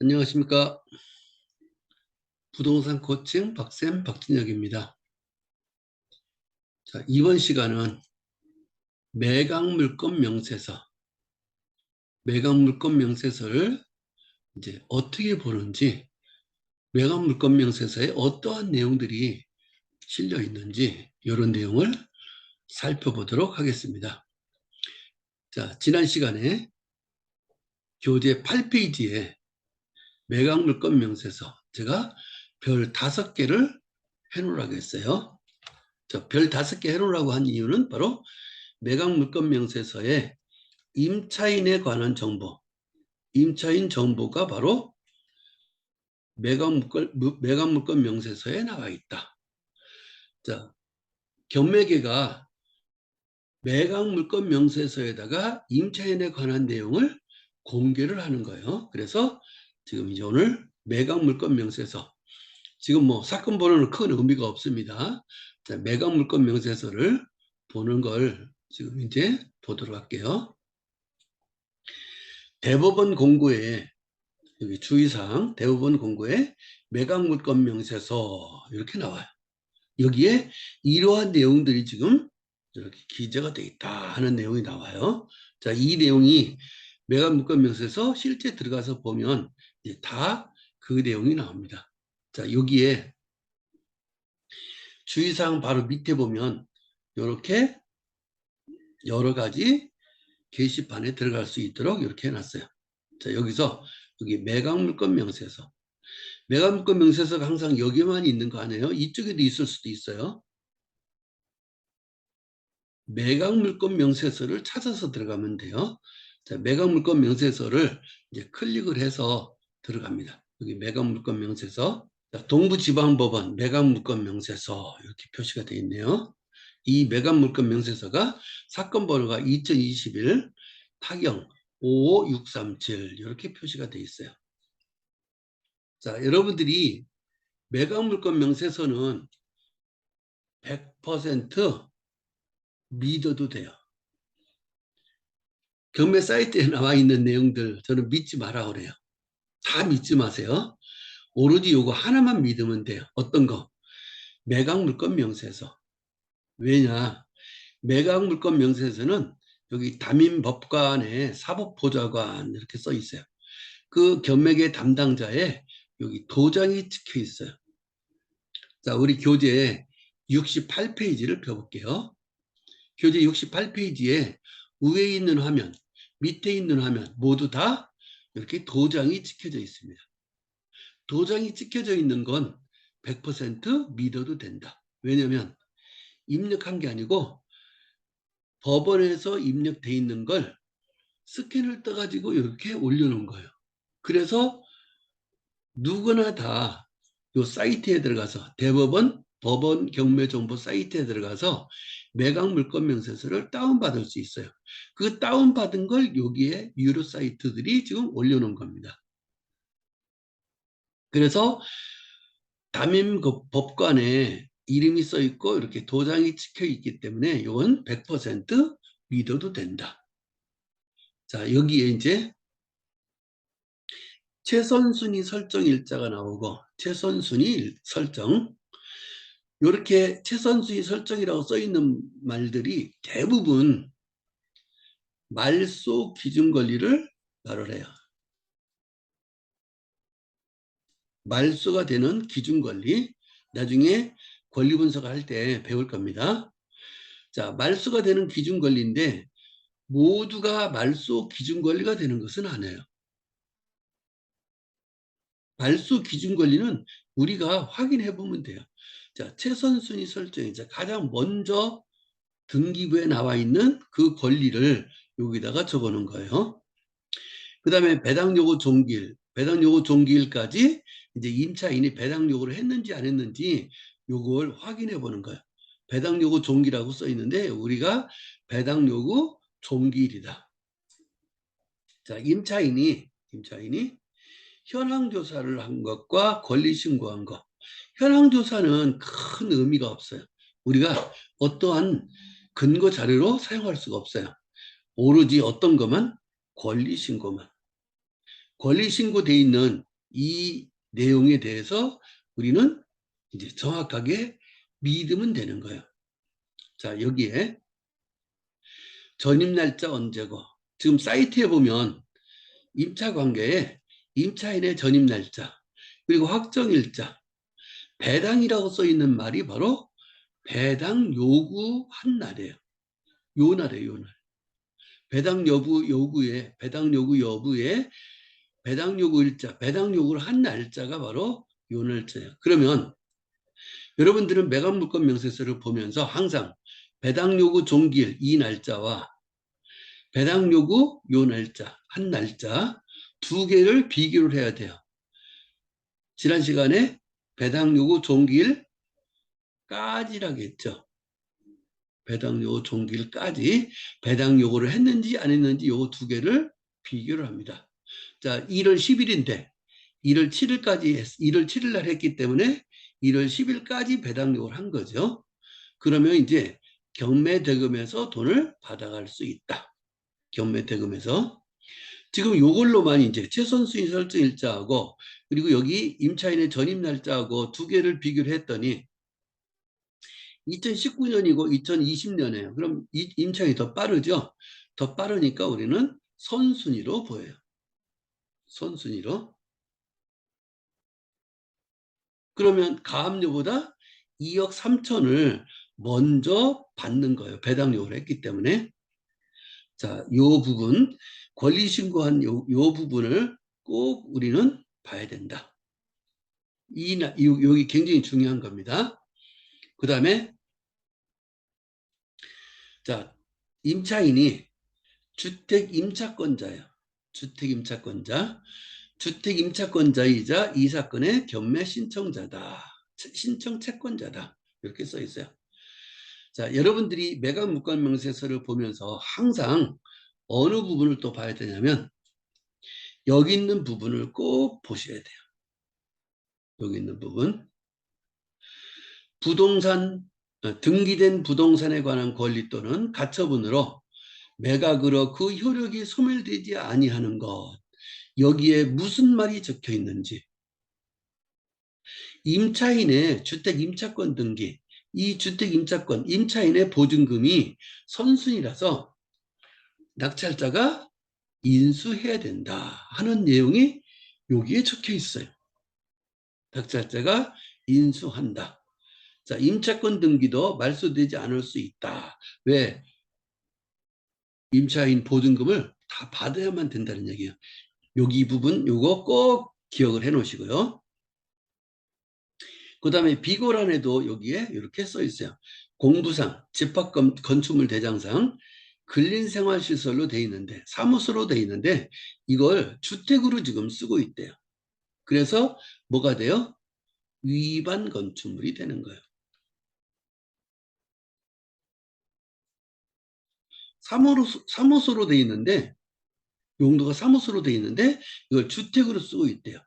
안녕하십니까. 부동산 코칭 박쌤 박진혁입니다. 자, 이번 시간은 매각물건 명세서, 매각물건 명세서를 이제 어떻게 보는지, 매각물건 명세서에 어떠한 내용들이 실려 있는지 이런 내용을 살펴보도록 하겠습니다. 자, 지난 시간에 교재 8페이지에 매각물건 명세서 제가 별 5개를 해놓으라고 했어요. 별 5개 해놓으라고 한 이유는 바로 매각물건 명세서에 임차인에 관한 정보, 임차인 정보가 바로 매각물건 명세서에 나와 있다. 자, 경매계가 매각물건 명세서에다가 임차인에 관한 내용을 공개를 하는 거예요. 그래서 지금 이제 오늘 매각물건 명세서, 지금 뭐 사건 번호는 큰 의미가 없습니다. 자, 매각물건 명세서를 보는 걸 지금 이제 보도록 할게요. 대법원 공고에, 여기 주의사항 대법원 공고에 매각물건 명세서 이렇게 나와요. 여기에 이러한 내용들이 지금 이렇게 기재가 돼 있다 하는 내용이 나와요. 자, 이 내용이 매각물건 명세서 실제 들어가서 보면 다 그 내용이 나옵니다. 자, 여기에 주의사항 바로 밑에 보면 이렇게 여러 가지 게시판에 들어갈 수 있도록 이렇게 해놨어요. 자, 여기서 여기 매각물건 명세서, 매각물건 명세서가 항상 여기만 있는 거 아니에요? 이쪽에도 있을 수도 있어요. 매각물건 명세서를 찾아서 들어가면 돼요. 자, 매각물건 명세서를 이제 클릭을 해서 들어갑니다. 여기 매각물건 명세서, 자, 동부지방법원 매각물건 명세서 이렇게 표시가 되어 있네요. 이 매각물건 명세서가 사건 번호가 2021 타경 55637 이렇게 표시가 되어 있어요. 자, 여러분들이 매각물건 명세서는 100% 믿어도 돼요. 경매 사이트에 나와 있는 내용들 저는 믿지 마라 그래요. 다 믿지 마세요. 오로지 요거 하나만 믿으면 돼요. 어떤 거? 매각물건 명세서. 왜냐? 매각물건 명세서는 여기 담임법관에 사법보좌관 이렇게 써 있어요. 그 경매계 담당자의 여기 도장이 찍혀 있어요. 자, 우리 교재 68페이지를 펴볼게요. 교재 68페이지에 위에 있는 화면, 밑에 있는 화면 모두 다 이렇게 도장이 찍혀져 있습니다. 도장이 찍혀져 있는 건 100% 믿어도 된다. 왜냐하면 입력한 게 아니고 법원에서 입력돼 있는 걸 스캔을 떠가지고 이렇게 올려놓은 거예요. 그래서 누구나 다 이 사이트에 들어가서 대법원 법원 경매 정보 사이트에 들어가서 매각물건 명세서를 다운받을 수 있어요. 그 다운받은 걸 여기에 유료 사이트들이 지금 올려놓은 겁니다. 그래서 담임 법관에 이름이 써 있고 이렇게 도장이 찍혀 있기 때문에 이건 100% 믿어도 된다. 자, 여기에 이제 최선순위 설정 일자가 나오고 최선순위 설정, 이렇게 최선순위 설정이라고 써 있는 말들이 대부분 말소 기준 권리를 말을 해요. 말소가 되는 기준 권리, 나중에 권리 분석할 때 배울 겁니다. 자, 말소가 되는 기준 권리인데 모두가 말소 기준 권리가 되는 것은 아니에요. 말소 기준 권리는 우리가 확인해 보면 돼요. 자, 최선순위 설정이자 가장 먼저 등기부에 나와 있는 그 권리를 여기다가 적어 놓은 거예요. 그 다음에 배당 요구 종기일, 배당 요구 종기일까지 이제 임차인이 배당 요구를 했는지 안 했는지 요걸 확인해 보는 거예요. 배당 요구 종기라고 써 있는데 우리가 배당 요구 종기일이다. 자, 임차인이 현황 조사를 한 것과 권리 신고한 것. 현황 조사는 큰 의미가 없어요. 우리가 어떠한 근거 자료로 사용할 수가 없어요. 오로지 어떤 것만? 권리 신고만. 권리 신고돼 있는 이 내용에 대해서 우리는 이제 정확하게 믿으면 되는 거예요. 자, 여기에 전입 날짜 언제고, 지금 사이트에 보면 임차 관계에 임차인의 전입 날짜, 그리고 확정일자, 배당이라고 써 있는 말이 바로 배당 요구한 날이에요. 요 날이에요, 요 날. 배당 요구에, 배당 요구 여부에 배당 요구 일자, 배당 요구를 한 날짜가 바로 요 날짜예요. 그러면 여러분들은 매각물건 명세서를 보면서 항상 배당 요구 종기일 이 날짜와 배당 요구 요 날짜, 한 날짜 두 개를 비교를 해야 돼요. 지난 시간에 배당 요구 종기일까지라고 했죠. 배당 요구 종기일까지 배당 요구를 했는지 안 했는지 요 두 개를 비교를 합니다. 자, 1월 10일인데 1월 7일까지 1월 7일 날 했기 때문에 1월 10일까지 배당 요구를 한 거죠. 그러면 이제 경매대금에서 돈을 받아갈 수 있다. 경매대금에서. 지금 요걸로만 이제 최선수인 설정 일자하고 그리고 여기 임차인의 전입 날짜하고 두 개를 비교를 했더니 2019년이고 2020년이에요. 그럼 임차인이 더 빠르죠? 더 빠르니까 우리는 선순위로 보여요. 선순위로. 그러면 가압류보다 2억 3천을 먼저 받는 거예요. 배당료를 했기 때문에. 자, 요 부분, 권리신고한 요 부분을 꼭 우리는 봐야 된다. 여기 굉장히 중요한 겁니다. 그 다음에, 자, 임차인이 주택 임차권자예요. 주택 임차권자. 주택 임차권자이자 이 사건의 경매 신청자다. 신청 채권자다. 이렇게 써 있어요. 자, 여러분들이 매각 물권 명세서를 보면서 항상 어느 부분을 또 봐야 되냐면 여기 있는 부분을 꼭 보셔야 돼요. 여기 있는 부분. 부동산, 등기된 부동산에 관한 권리 또는 가처분으로 매각으로 그 효력이 소멸되지 아니하는 것. 여기에 무슨 말이 적혀 있는지. 임차인의 주택 임차권 등기, 이 주택 임차권, 임차인의 보증금이 선순이라서 낙찰자가 인수해야 된다 하는 내용이 여기에 적혀 있어요. 낙찰자가 인수한다. 자, 임차권 등기도 말소되지 않을 수 있다. 왜? 임차인 보증금을 다 받아야만 된다는 얘기예요. 여기 부분 요거 꼭 기억을 해 놓으시고요. 그 다음에 비고란에도 여기에 이렇게 써 있어요. 공부상, 집합건축물 대장상, 근린생활시설로 돼 있는데 사무소로 돼 있는데 이걸 주택으로 지금 쓰고 있대요. 그래서 뭐가 돼요? 위반 건축물이 되는 거예요. 사무소로 돼 있는데 용도가 사무소로 돼 있는데 이걸 주택으로 쓰고 있대요.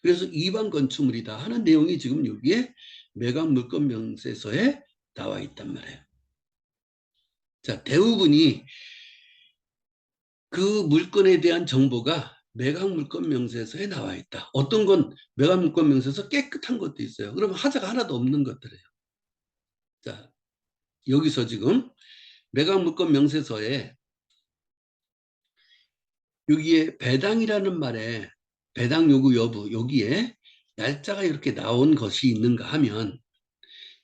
그래서 위반 건축물이다 하는 내용이 지금 여기에 매각 물권 명세서에 나와 있단 말이에요. 자, 대부분이 그 물건에 대한 정보가 매각 물권 명세서에 나와 있다. 어떤 건 매각 물권 명세서 깨끗한 것도 있어요. 그러면 하자가 하나도 없는 것들이에요. 자, 여기서 지금 매각 물권 명세서에 여기에 배당이라는 말에 배당 요구 여부 여기에 날짜가 이렇게 나온 것이 있는가 하면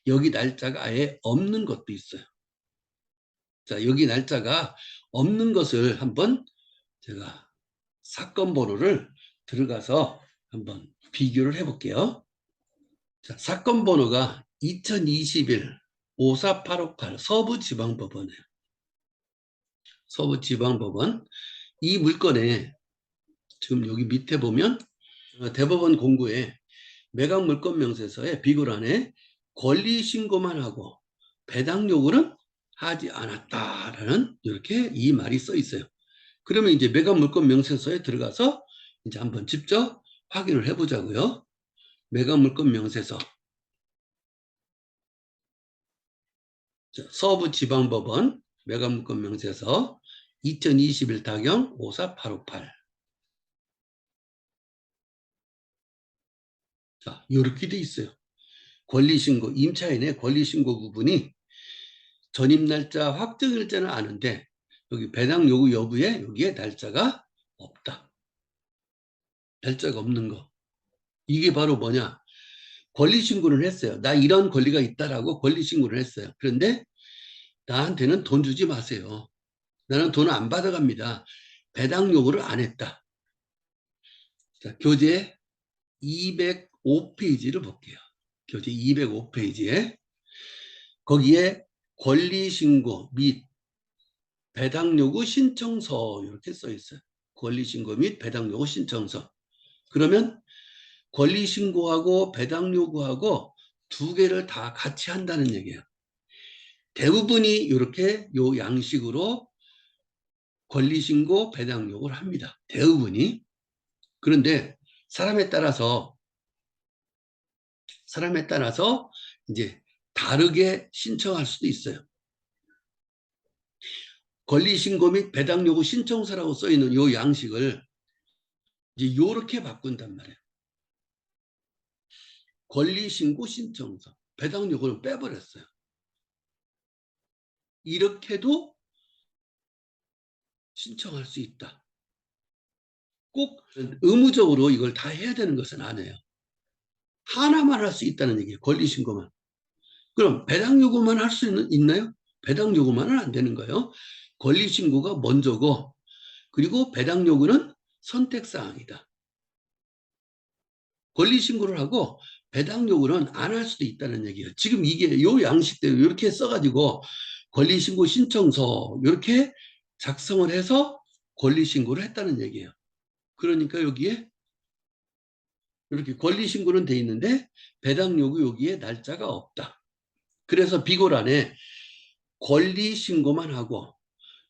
여기 날짜가 아예 없는 것도 있어요. 자, 여기 날짜가 없는 것을 한번 제가 사건 번호를 들어가서 한번 비교를 해볼게요. 자, 사건 번호가 2021 54858 서부지방법원이에요. 서부지방법원. 이 물건에 지금 여기 밑에 보면 대법원 공고에 매각 물건 명세서에 비고란에 권리 신고만 하고 배당 요구는 하지 않았다라는 이렇게 이 말이 써 있어요. 그러면 이제 매각 물건 명세서에 들어가서 이제 한번 직접 확인을 해보자고요. 매각 물건 명세서 서부지방법원 매각 물건 명세서 2021 타경 54858 자, 이렇게 돼 있어요. 권리신고, 임차인의 권리신고 부분이 전입 날짜, 확정일자는 아는데 여기 배당 요구 여부에 여기에 날짜가 없다. 날짜가 없는 거. 이게 바로 뭐냐? 권리신고를 했어요. 나 이런 권리가 있다라고 권리신고를 했어요. 그런데 나한테는 돈 주지 마세요. 나는 돈을 안 받아갑니다. 배당 요구를 안 했다. 자, 교재 205페이지를 볼게요. 교재 205페이지에 거기에 권리신고 및 배당요구 신청서 이렇게 써 있어요. 권리신고 및 배당요구 신청서. 그러면 권리신고하고 배당요구하고 두 개를 다 같이 한다는 얘기예요. 대부분이 이렇게 요 양식으로 권리신고 배당요구를 합니다. 대부분이. 그런데 사람에 따라서 이제 다르게 신청할 수도 있어요. 권리신고 및 배당요구 신청서라고 써있는 요 양식을 이제 요렇게 바꾼단 말이에요. 권리신고 신청서, 배당요구를 빼버렸어요. 이렇게도 신청할 수 있다. 꼭 의무적으로 이걸 다 해야 되는 것은 아니에요. 하나만 할 수 있다는 얘기예요. 권리신고만. 그럼 배당요구만 할 수 있나요? 배당요구만은 안 되는 거예요. 권리신고가 먼저고 그리고 배당요구는 선택사항이다. 권리신고를 하고 배당요구는 안 할 수도 있다는 얘기예요. 지금 이게 요 양식대로 이렇게 써가지고 권리신고 신청서 이렇게 작성을 해서 권리신고를 했다는 얘기예요. 그러니까 여기에 이렇게 권리신고는 돼 있는데 배당요구 여기에 날짜가 없다. 그래서 비고란에 권리신고만 하고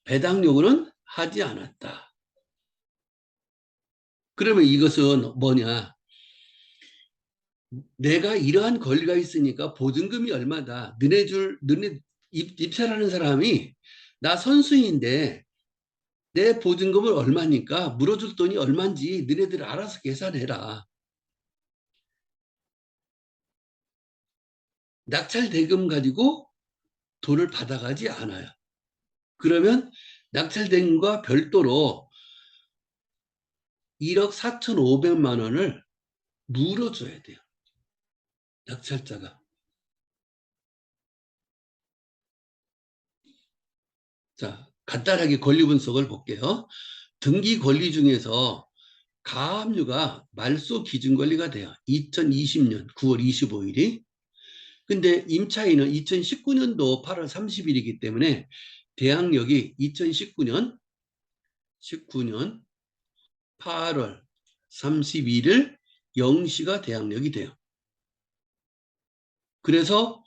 배당요구는 하지 않았다. 그러면 이것은 뭐냐? 내가 이러한 권리가 있으니까 보증금이 얼마다. 너네 입찰하는 사람이 나 선수인데 내 보증금을 얼마니까 물어줄 돈이 얼마인지 너네들 알아서 계산해라. 낙찰 대금 가지고 돈을 받아가지 않아요. 그러면 낙찰 대금과 별도로 1억 4,500만 원을 물어줘야 돼요. 낙찰자가. 자, 간단하게 권리 분석을 볼게요. 등기 권리 중에서 가압류가 말소 기준 권리가 돼요. 2020년 9월 25일이. 근데 임차인은 2019년도 8월 30일이기 때문에 대항력이 2019년 8월 31일 0시가 대항력이 돼요. 그래서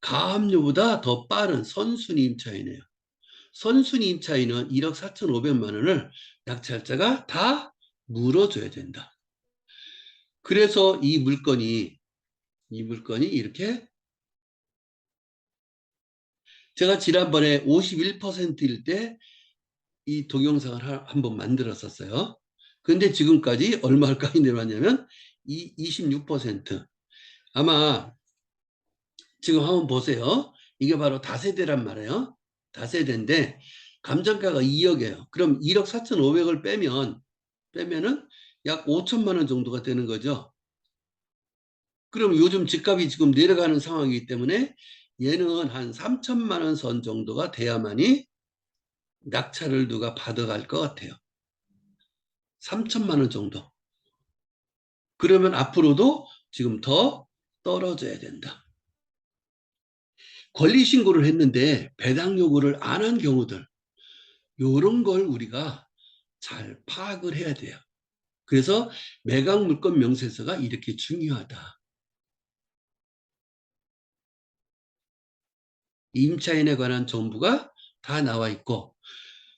가압류보다 더 빠른 선순위 임차인이에요. 선순위 임차인은 1억 4,500만 원을 낙찰자가 다 물어줘야 된다. 그래서 이 물건이 이렇게 제가 지난번에 51%일 때 이 동영상을 한번 만들었었어요. 근데 지금까지 얼마까지 내려왔냐면 26%. 아마 지금 한번 보세요. 이게 바로 다세대란 말이에요. 다세대인데 감정가가 2억이에요. 그럼 1억 4,500을 빼면은 약 5천만 원 정도가 되는 거죠. 그럼 요즘 집값이 지금 내려가는 상황이기 때문에 얘는 한 3천만 원 선 정도가 돼야만이 낙찰을 누가 받아갈 것 같아요. 3천만 원 정도. 그러면 앞으로도 지금 더 떨어져야 된다. 권리신고를 했는데 배당 요구를 안 한 경우들, 이런 걸 우리가 잘 파악을 해야 돼요. 그래서 매각물건 명세서가 이렇게 중요하다. 임차인에 관한 정보가 다 나와 있고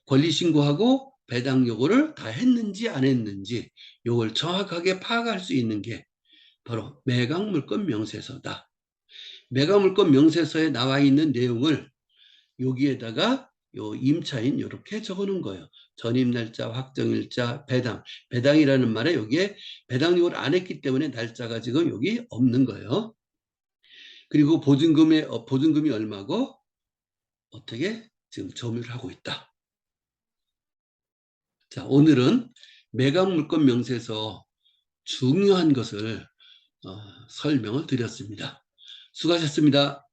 권리신고하고 배당 요구를 다 했는지 안 했는지 이걸 정확하게 파악할 수 있는 게 바로 매각물건 명세서다. 매각물건 명세서에 나와 있는 내용을 여기에다가 요 임차인 이렇게 적어놓은 거예요. 전입날짜, 확정일자, 배당. 배당이라는 말에 여기에 배당 요구를 안 했기 때문에 날짜가 지금 여기 없는 거예요. 그리고 보증금이 얼마고 어떻게 지금 점유를 하고 있다. 자, 오늘은 매각물건 명세에서 중요한 것을 설명을 드렸습니다. 수고하셨습니다.